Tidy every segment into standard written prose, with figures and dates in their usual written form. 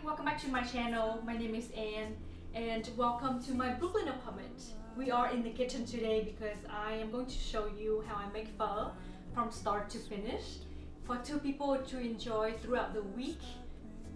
welcome back to my channel. My name is Anne and welcome to my Brooklyn apartment. We are in the kitchen today because I am going to show you how I make pho from start to finish for two people to enjoy throughout the week.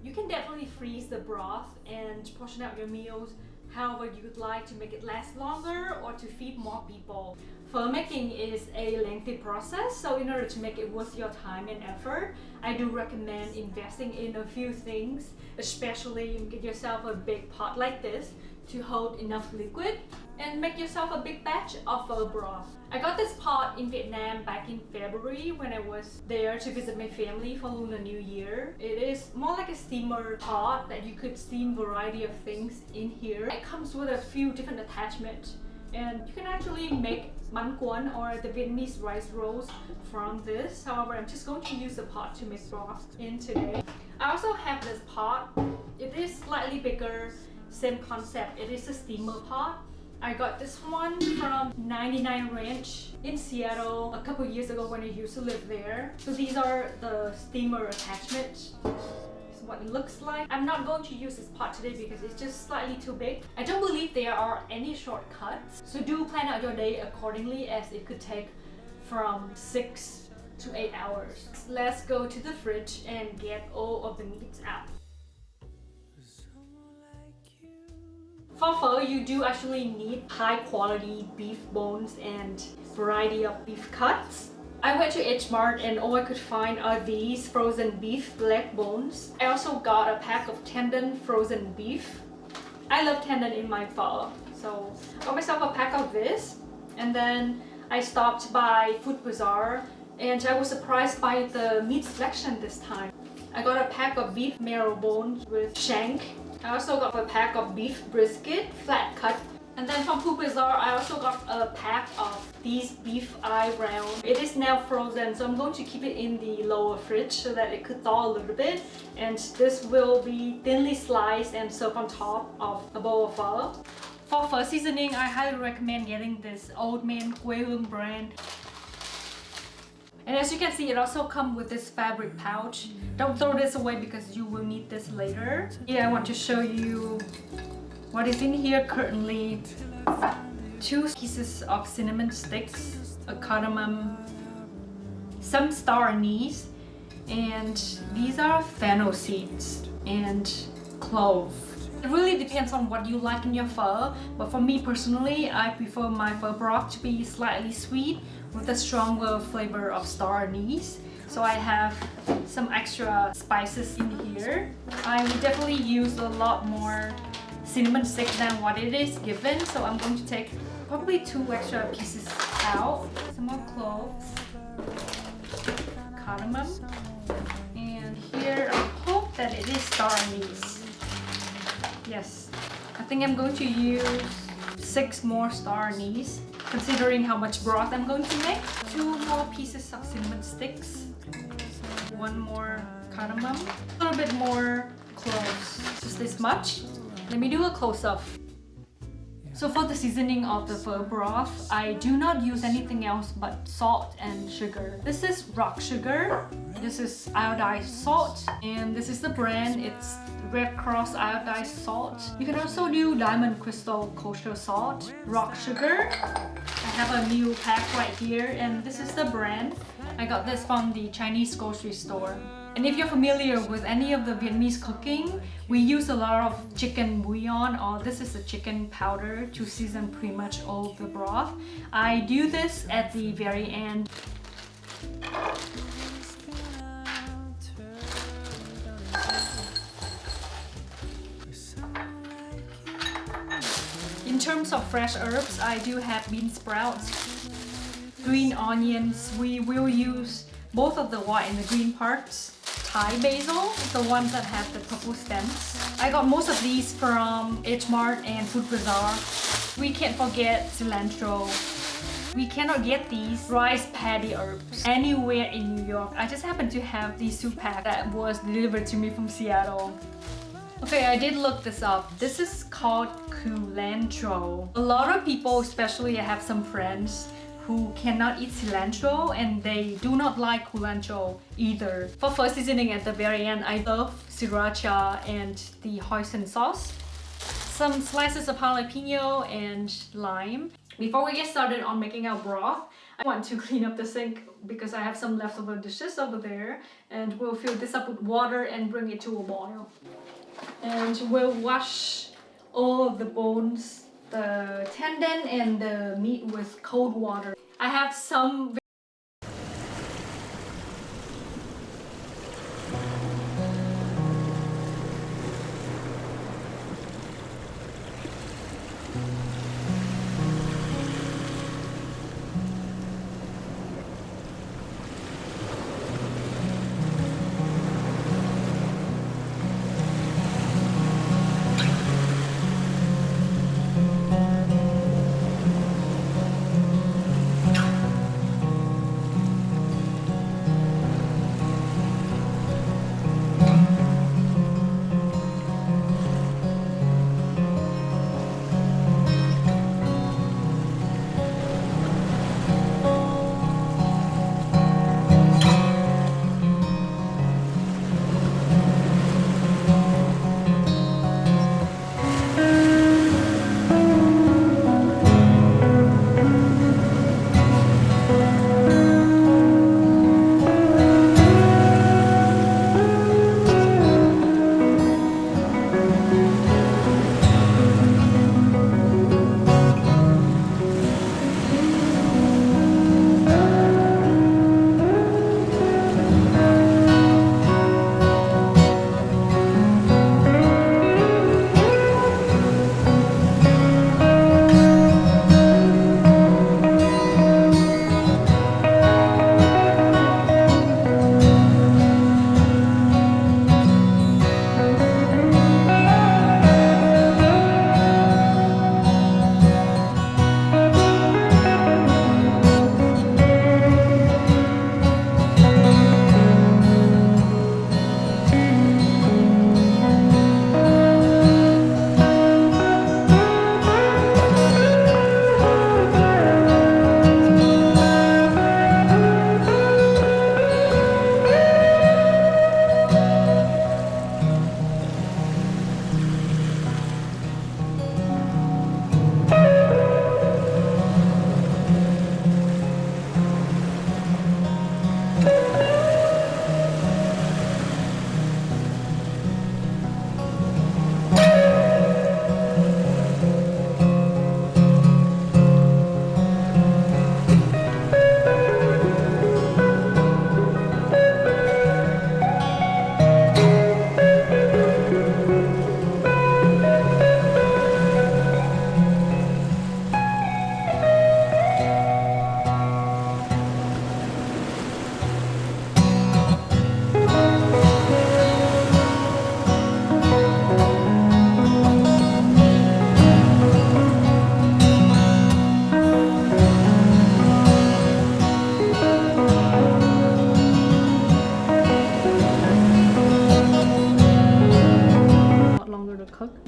You can definitely freeze the broth and portion out your meals however you would like to make it last longer or to feed more people. Pho making is a lengthy process, so in order to make it worth your time and effort, I do recommend investing in a few things, especially get yourself a big pot like this to hold enough liquid and make yourself a big batch of pho broth. I got this pot in Vietnam back in February when I was there to visit my family for Lunar New Year. It is more like a steamer pot that you could steam a variety of things in here. It comes with a few different attachments and you can actually make bánh cuốn or the Vietnamese rice rolls from this. However, I'm just going to use the pot to make broth in today. I also have this pot. It is slightly bigger, same concept. It is a steamer pot. I got this one from 99 Ranch in Seattle a couple years ago when I used to live there. So these are the steamer attachments. This is what it looks like. I'm not going to use this pot today because it's just slightly too big. I don't believe there are any shortcuts. So do plan out your day accordingly as it could take from 6 to 8 hours. Let's go to the fridge and get all of the meats out. For pho, you do actually need high quality beef bones and variety of beef cuts. I went to H Mart and all I could find are these frozen beef leg bones. I also got a pack of tendon frozen beef. I love tendon in my pho, so I got myself a pack of this. And then I stopped by Food Bazaar and I was surprised by the meat selection this time. I got a pack of beef marrow bones with shank. I also got a pack of beef brisket, flat cut. And then from Food Bazaar, I also got a pack of these beef eye round. It is now frozen, so I'm going to keep it in the lower fridge so that it could thaw a little bit. And this will be thinly sliced and served on top of a bowl of pho. For pho seasoning, I highly recommend getting this Old Man Quê Hương brand. And as you can see, it also comes with this fabric pouch. Don't throw this away because you will need this later. Yeah, I want to show you what is in here currently. 2 pieces of cinnamon sticks, a cardamom, some star anise, and these are fennel seeds and clove. It really depends on what you like in your pho, but for me personally, I prefer my pho broth to be slightly sweet with a stronger flavor of star anise. So I have some extra spices in here. I would definitely use a lot more cinnamon stick than what it is given, so I'm going to take probably 2 extra pieces out. Some more cloves, cardamom, and here I hope that it is star anise. Yes, I think I'm going to use 6 more star anise, considering how much broth I'm going to make. 2 more pieces of cinnamon sticks, 1 more cardamom, a little bit more cloves, just this much. Let me do a close-up. So for the seasoning of the pho broth, I do not use anything else but salt and sugar. This is rock sugar, this is iodized salt, and this is the brand. It's Red Cross iodized salt. You can also do diamond crystal kosher salt, rock sugar. I have a new pack right here, and this is the brand. I got this from the Chinese grocery store. And if you're familiar with any of the Vietnamese cooking, we use a lot of chicken bouillon, or this is the chicken powder to season pretty much all the broth. I do this at the very end. In terms of fresh herbs, I do have bean sprouts, green onions. We will use both of the white and the green parts. Thai basil, the ones that have the purple stems. I got most of these from H Mart and Food Bazaar. We can't forget cilantro. We cannot get these rice paddy herbs anywhere in New York. I just happen to have these 2 packs that was delivered to me from Seattle. Okay, I did look this up. This is called culantro. A lot of people, especially I have some friends who cannot eat cilantro and they do not like culantro either. For pho seasoning at the very end, I love sriracha and the hoisin sauce. Some slices of jalapeno and lime. Before we get started on making our broth, I want to clean up the sink because I have some leftover dishes over there, and we'll fill this up with water and bring it to a boil. And we'll wash all of the bones, the tendon and the meat with cold water. I have some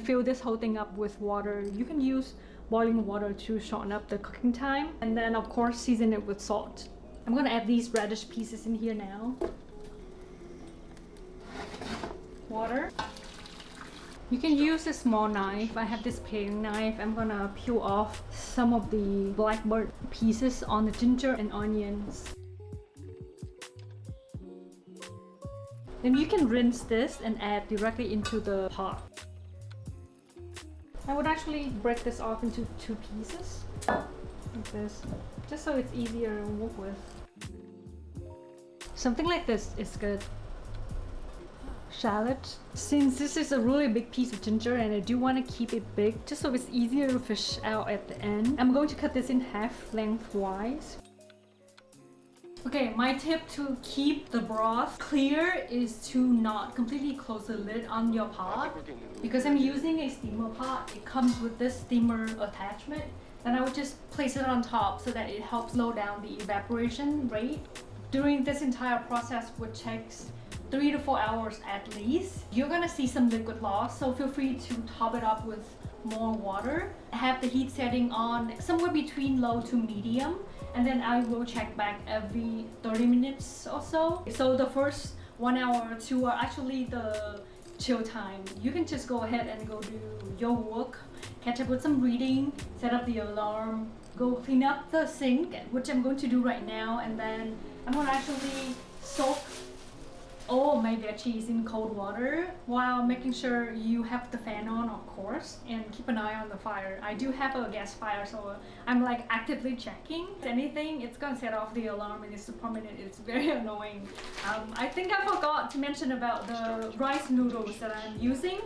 fill this whole thing up with water. You can use boiling water to shorten up the cooking time, and then of course season it with salt. I'm gonna add these radish pieces in here now. Water. You can use a small knife. I have this paring knife. I'm gonna peel off some of the blackbird pieces on the ginger and onions. Then you can rinse this and add directly into the pot. I would actually break this off into 2 pieces, like this, just so it's easier to work with. Something like this is good. Shallot. Since this is a really big piece of ginger and I do want to keep it big, just so it's easier to fish out at the end, I'm going to cut this in half lengthwise. Okay, my tip to keep the broth clear is to not completely close the lid on your pot. Because I'm using a steamer pot, it comes with this steamer attachment, and I would just place it on top so that it helps slow down the evaporation rate. During this entire process, which takes 3 to 4 hours at least, you're gonna see some liquid loss, so feel free to top it up with more water. I have the heat setting on somewhere between low to medium, and then I will check back every 30 minutes or so. So the first 1 hour or 2 are actually the chill time. You can just go ahead and go do your work, catch up with some reading, set up the alarm, go clean up the sink, which I'm going to do right now, and then I'm gonna actually soak all my veggies in cold water while making sure you have the fan on, of course, and keep an eye on the fire. I do have a gas fire, so I'm like actively checking. If anything, it's gonna set off the alarm and it's super minute. It's very annoying. I think I forgot to mention about the rice noodles that I'm using.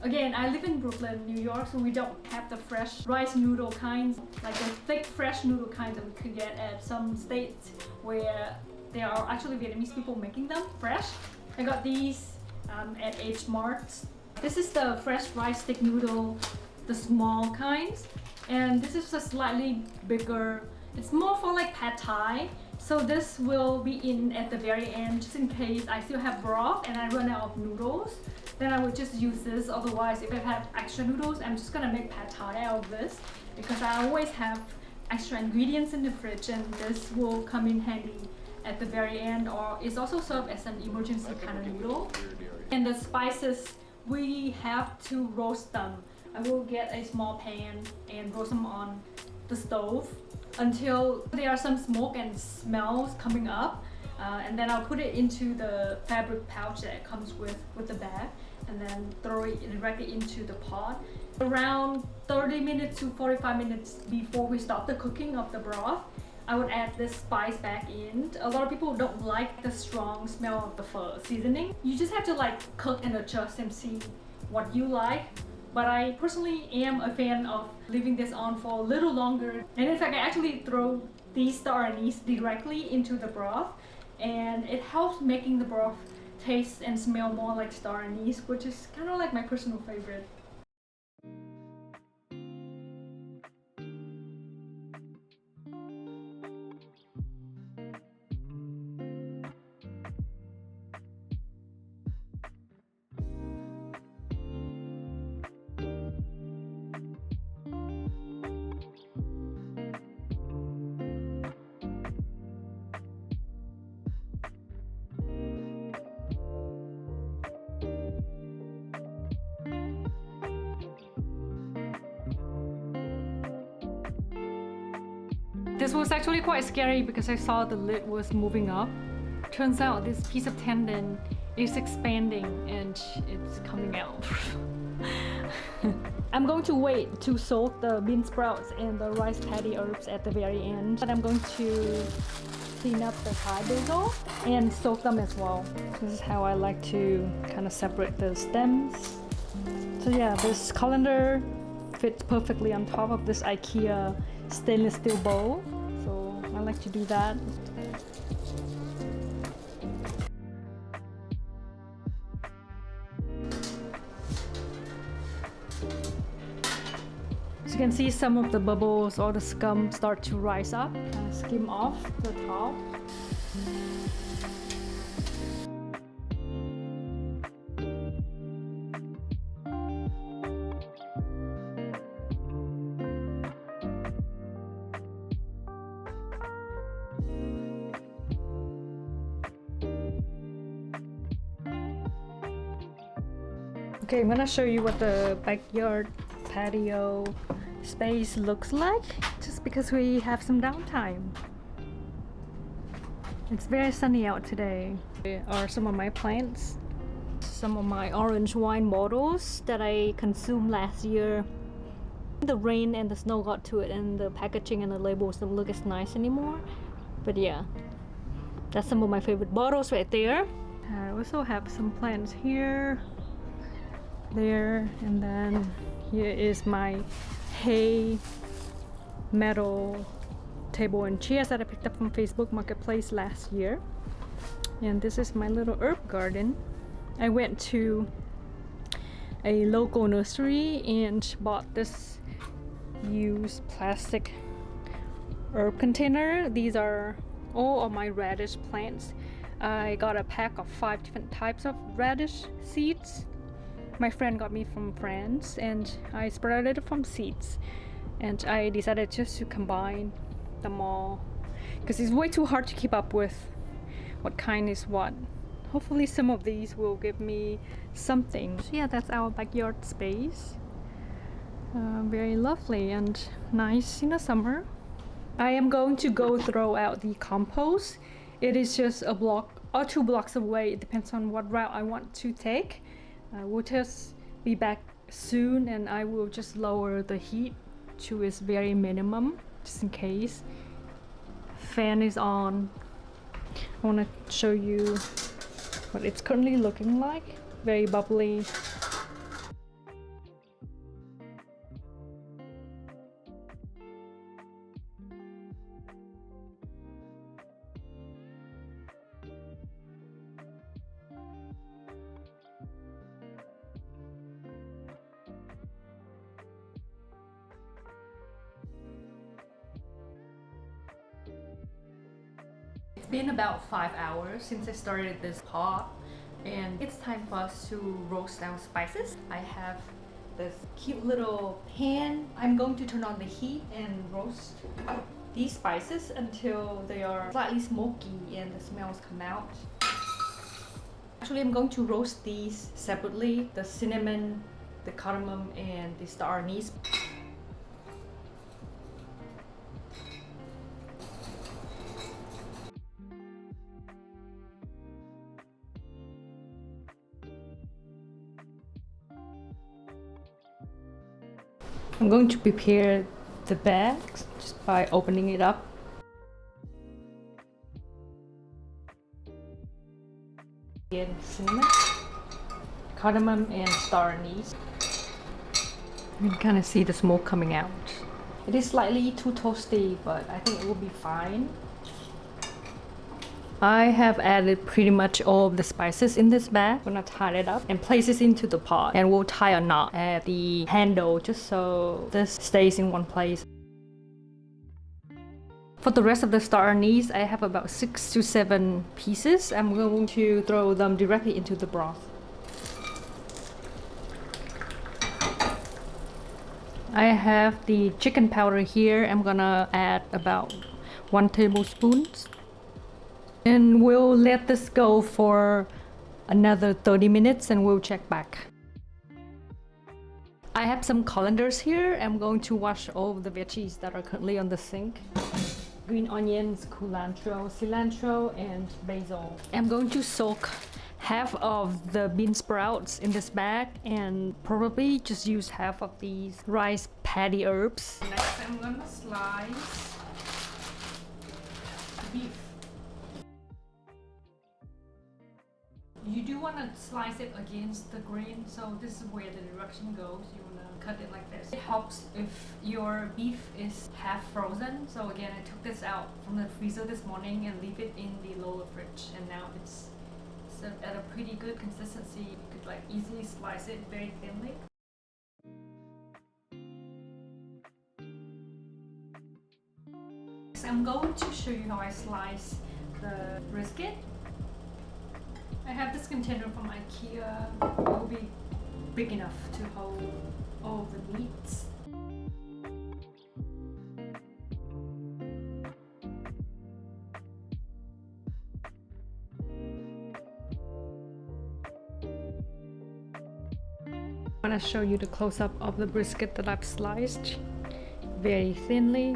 Again, I live in Brooklyn, New York, so we don't have the fresh rice noodle kinds, like the thick fresh noodle kinds that we could get at some states where there are actually Vietnamese people making them fresh. I got these at H Marts. This is the fresh rice stick noodle, the small kinds, and this is a slightly bigger. It's more for like pad thai. So this will be in at the very end, just in case I still have broth and I run out of noodles. Then I would just use this. Otherwise, if I have extra noodles, I'm just gonna make pad thai out of this because I always have extra ingredients in the fridge, and this will come in handy at the very end, or it's also served as an emergency kind of noodle. And the spices, we have to roast them. I will get a small pan and roast them on the stove until there are some smoke and smells coming up. And then I'll put it into the fabric pouch that comes with the bag, and then throw it directly into the pot. Around 30 minutes to 45 minutes before we start the cooking of the broth, I would add this spice back in. A lot of people don't like the strong smell of the pho seasoning. You just have to like cook and adjust and see what you like. But I personally am a fan of leaving this on for a little longer. And in fact, I actually throw these star anise directly into the broth, and it helps making the broth taste and smell more like star anise, which is kind of like my personal favorite. This was actually quite scary because I saw the lid was moving up. Turns out this piece of tendon is expanding and it's coming out. I'm going to wait to soak the bean sprouts and the rice patty herbs at the very end. But I'm going to clean up the Thai basil and soak them as well. This is how I like to kind of separate the stems. So yeah, this colander fits perfectly on top of this IKEA stainless steel bowl, so I like to do that. So you can see some of the bubbles or the scum start to rise up, kind of skim off the top. Okay, I'm gonna show you what the backyard patio space looks like, just because we have some downtime. It's very sunny out today. Here are some of my plants. Some of my orange wine bottles that I consumed last year. The rain and the snow got to it, and the packaging and the labels don't look as nice anymore. But yeah, that's some of my favorite bottles right there. I also have some plants here, there, and then here is my hay metal table and chairs that I picked up from Facebook Marketplace last year. And this is my little herb garden. I went to a local nursery and bought this used plastic herb container. These are all of my radish plants. I got a pack of 5 different types of radish seeds. My friend got me from France and I spread it from seeds. And I decided just to combine them all because it's way too hard to keep up with what kind is what. Hopefully some of these will give me something. So yeah, that's our backyard space. Very lovely and nice in the summer. I am going to go throw out the compost. It is just a block or 2 blocks away. It depends on what route I want to take. I will just be back soon and I will just lower the heat to its very minimum just in case. Fan is on. I want to show you what it's currently looking like. Very bubbly. It's been about 5 hours since I started this pot and it's time for us to roast our spices. I have this cute little pan. I'm going to turn on the heat and roast these spices until they are slightly smoky and the smells come out. Actually, I'm going to roast these separately, the cinnamon, the cardamom, and the star anise. I'm going to prepare the bags just by opening it up. Again, cinnamon, cardamom, and star anise. You can kind of see the smoke coming out. It is slightly too toasty, but I think it will be fine. I have added pretty much all of the spices in this bag. I'm gonna tie it up and place this into the pot, and we'll tie a knot at the handle just so this stays in one place. For the rest of the star anise, I have about 6 to 7 pieces. I'm going to throw them directly into the broth. I have the chicken powder here. I'm gonna add about 1 tablespoon. And we'll let this go for another 30 minutes and we'll check back. I have some colanders here. I'm going to wash all of the veggies that are currently on the sink. Green onions, cilantro, and basil. I'm going to soak half of the bean sprouts in this bag and probably just use half of these rice paddy herbs. Next, I'm gonna slice beef. You do want to slice it against the grain, so this is where the direction goes. You want to cut it like this. It helps if your beef is half frozen. So again, I took this out from the freezer this morning and leave it in the lower fridge, and now it's at a pretty good consistency. You could like easily slice it very thinly. So I'm going to show you how I slice the brisket. I have this container from IKEA. It will be big enough to hold all the meats. I want to show you the close-up of the brisket that I've sliced very thinly.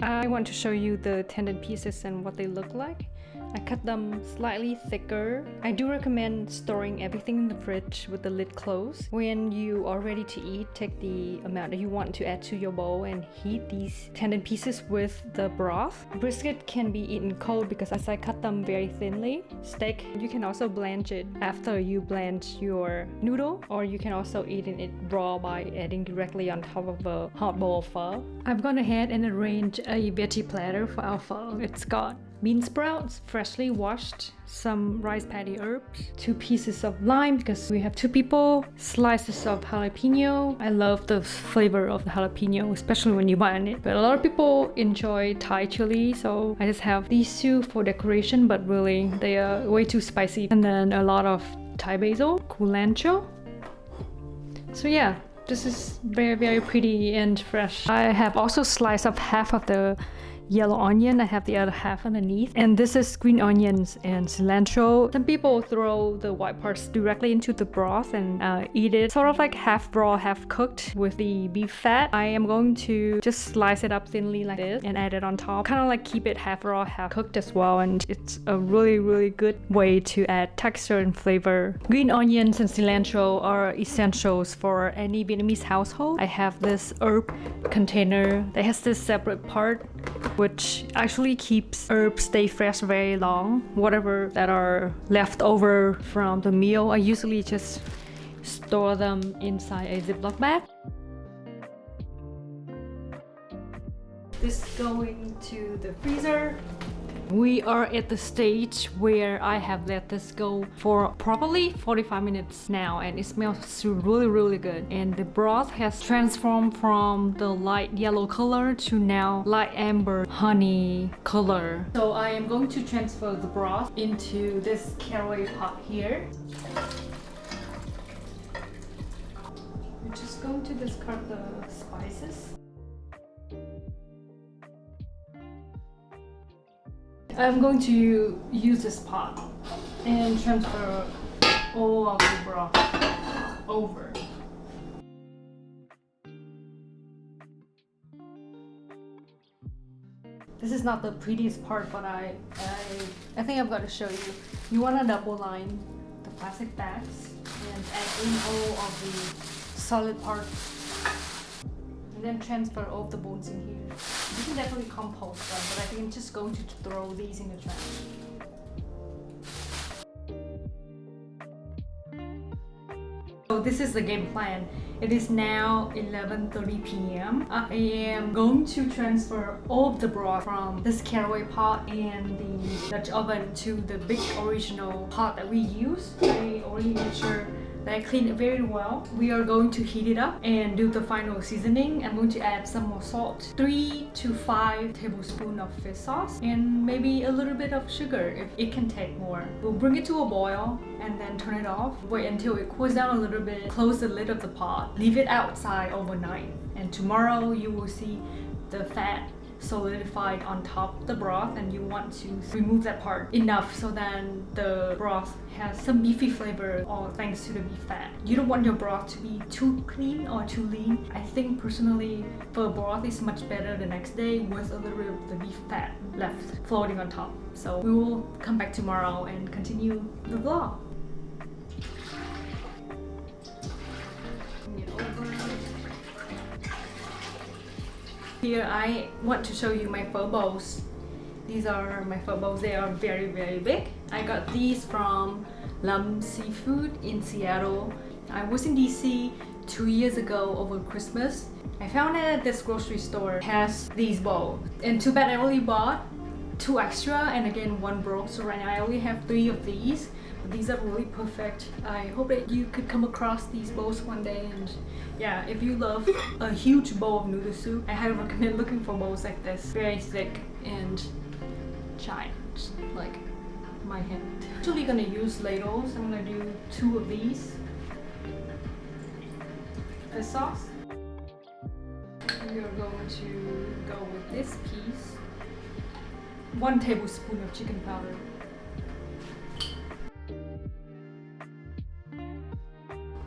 I want to show you the tendon pieces and what they look like. I cut them slightly thicker. I do recommend storing everything in the fridge with the lid closed. When you are ready to eat, take the amount that you want to add to your bowl and heat these tendon pieces with the broth. Brisket can be eaten cold because as I cut them very thinly. Steak, you can also blanch it after you blanch your noodle, or you can also eat it raw by adding directly on top of a hot bowl of pho. I've gone ahead and arranged a veggie platter for our pho. It's got bean sprouts, freshly washed, some rice patty herbs, 2 pieces of lime because we have 2 people, slices of jalapeno. I love the flavor of the jalapeno, especially when you bite it. But a lot of people enjoy Thai chili, so I just have these 2 for decoration, but really they are way too spicy. And then a lot of Thai basil, culantro. So yeah, this is very, very pretty and fresh. I have also sliced up half of the yellow onion. I have the other half underneath. And this is green onions and cilantro. Some people throw the white parts directly into the broth and eat it sort of like half raw, half cooked with the beef fat. I am going to just slice it up thinly like this and add it on top. Kind of like keep it half raw, half cooked as well. And it's a really, really good way to add texture and flavor. Green onions and cilantro are essentials for any Vietnamese household. I have this herb container that has this separate part which actually keeps herbs stay fresh very long. Whatever that are left over from the meal, I usually just store them inside a Ziploc bag. This going to the freezer. We are at the stage where I have let this go for probably 45 minutes now, and it smells really, really good. And the broth has transformed from the light yellow color to now light amber honey color. So I am going to transfer the broth into this caraway pot here. We're just going to discard the spices. I'm going to use this pot and transfer all of the broth over. This is not the prettiest part, but I think I've got to show you. You want to double line the plastic bags and add in all of the solid parts. And then transfer all of the bones in here. You can definitely compost them, but I think I'm just going to throw these in the trash. So this is the game plan. It is now 11:30 p.m. I am going to transfer all of the broth from this caraway pot and the Dutch oven to the big original pot that we use. I already made sure that I cleaned it very well. We are going to heat it up and do the final seasoning. I'm going to add some more salt, 3 to 5 tablespoons of fish sauce, and maybe a little bit of sugar if it can take more. We'll bring it to a boil and then turn it off. Wait until it cools down a little bit. Close the lid of the pot. Leave it outside overnight. And tomorrow you will see the fat solidified on top of the broth, and you want to remove that part enough so then the broth has some beefy flavor, all thanks to the beef fat. You don't want your broth to be too clean or too lean. I think personally for broth is much better the next day with a little bit of the beef fat left floating on top. So we will come back tomorrow and continue the vlog. Here I want to show you my pho bowls. These are my pho bowls. They are very, very big. I got these from Lum Seafood in Seattle. I was in DC 2 years ago over Christmas. I found it at this grocery store. It has these bowls. And too bad I only bought 2 extra, and again 1 broke. So right now I only have 3 of these. But these are really perfect. I hope that you could come across these bowls one day. And yeah, if you love a huge bowl of noodle soup, I highly recommend looking for bowls like this. Very thick and giant, like my hand. I'm actually gonna use ladles. I'm gonna do 2 of these. The sauce. We are going to go with this piece. 1 tablespoon of chicken powder.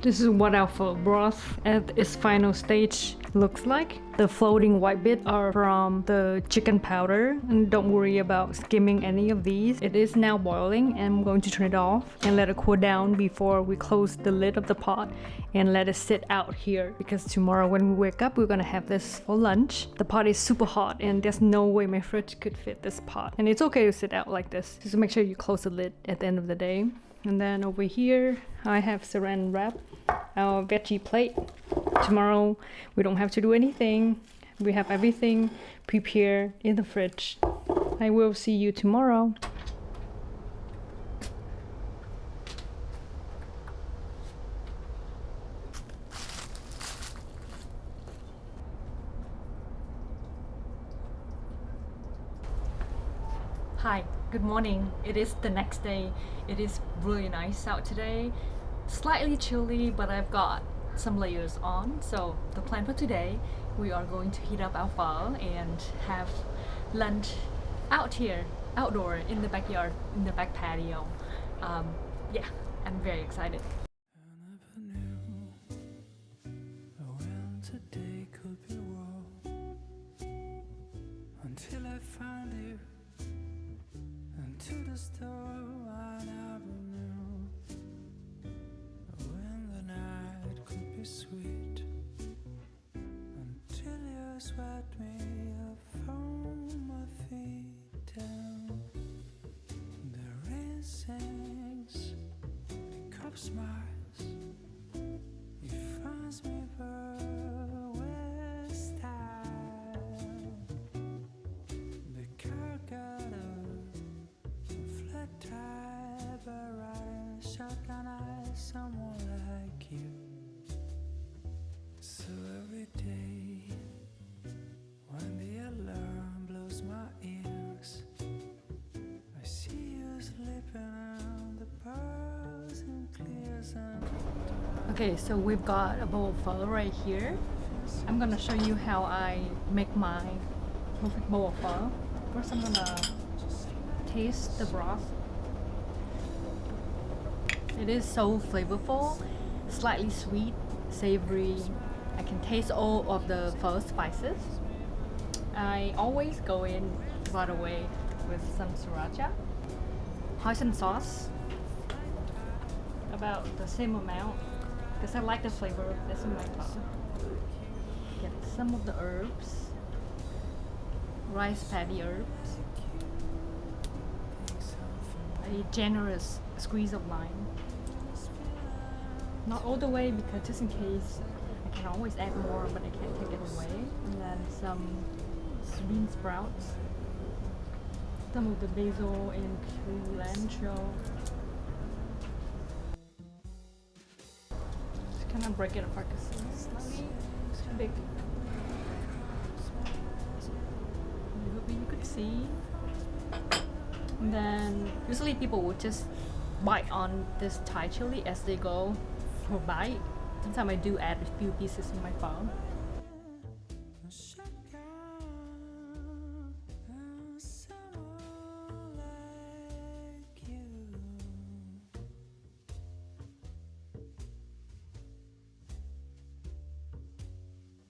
This is what our pho broth at its final stage looks like. The floating white bits are from the chicken powder, and don't worry about skimming any of these. It is now boiling, and I'm going to turn it off and let it cool down before we close the lid of the pot and let it sit out here, because tomorrow when we wake up we're gonna have this for lunch. The pot is super hot and there's no way my fridge could fit this pot, and it's okay to sit out like this. Just make sure you close the lid at the end of the day. And then over here I have saran wrap, our veggie plate. Tomorrow we don't have to do anything. We have everything prepared in the fridge. I will see you tomorrow. Hi, good morning. It is the next day. It is really nice out today. Slightly chilly, but I've got some layers on. So the plan for today, we are going to heat up our pho and have lunch out here, outdoor, in the backyard, in the back patio. Yeah, I'm very excited. I never knew when today could be wrong until I found you into the store. I never knew when the night could be sweet until you swept me up from my feet down. The rain sings, the cup smiles. He finds me with style. The car got a flat tire, but riding shotgun eyes, someone like you. So every day, when the alarm blows my ears, I see you sleeping on the bars and clears and. Okay, so we've got a bowl of pho right here. I'm gonna show you how I make my perfect bowl of pho. First, I'm gonna taste the broth. It is so flavorful, slightly sweet, savory. I can taste all of the pho spices. I always go in right away with some sriracha, hoisin sauce, about the same amount because I like the flavor of this in my pho. Get some of the herbs, rice paddy herbs, a generous squeeze of lime. Not all the way because just in case I can always add more, but I can't take it away. And then some bean sprouts, some of the basil and cilantro. Just kind of break it apart because it's slightly big. I hope you could see. And then usually people would just bite on this Thai chili as they go for bite. Sometimes I do add a few pieces in my pho.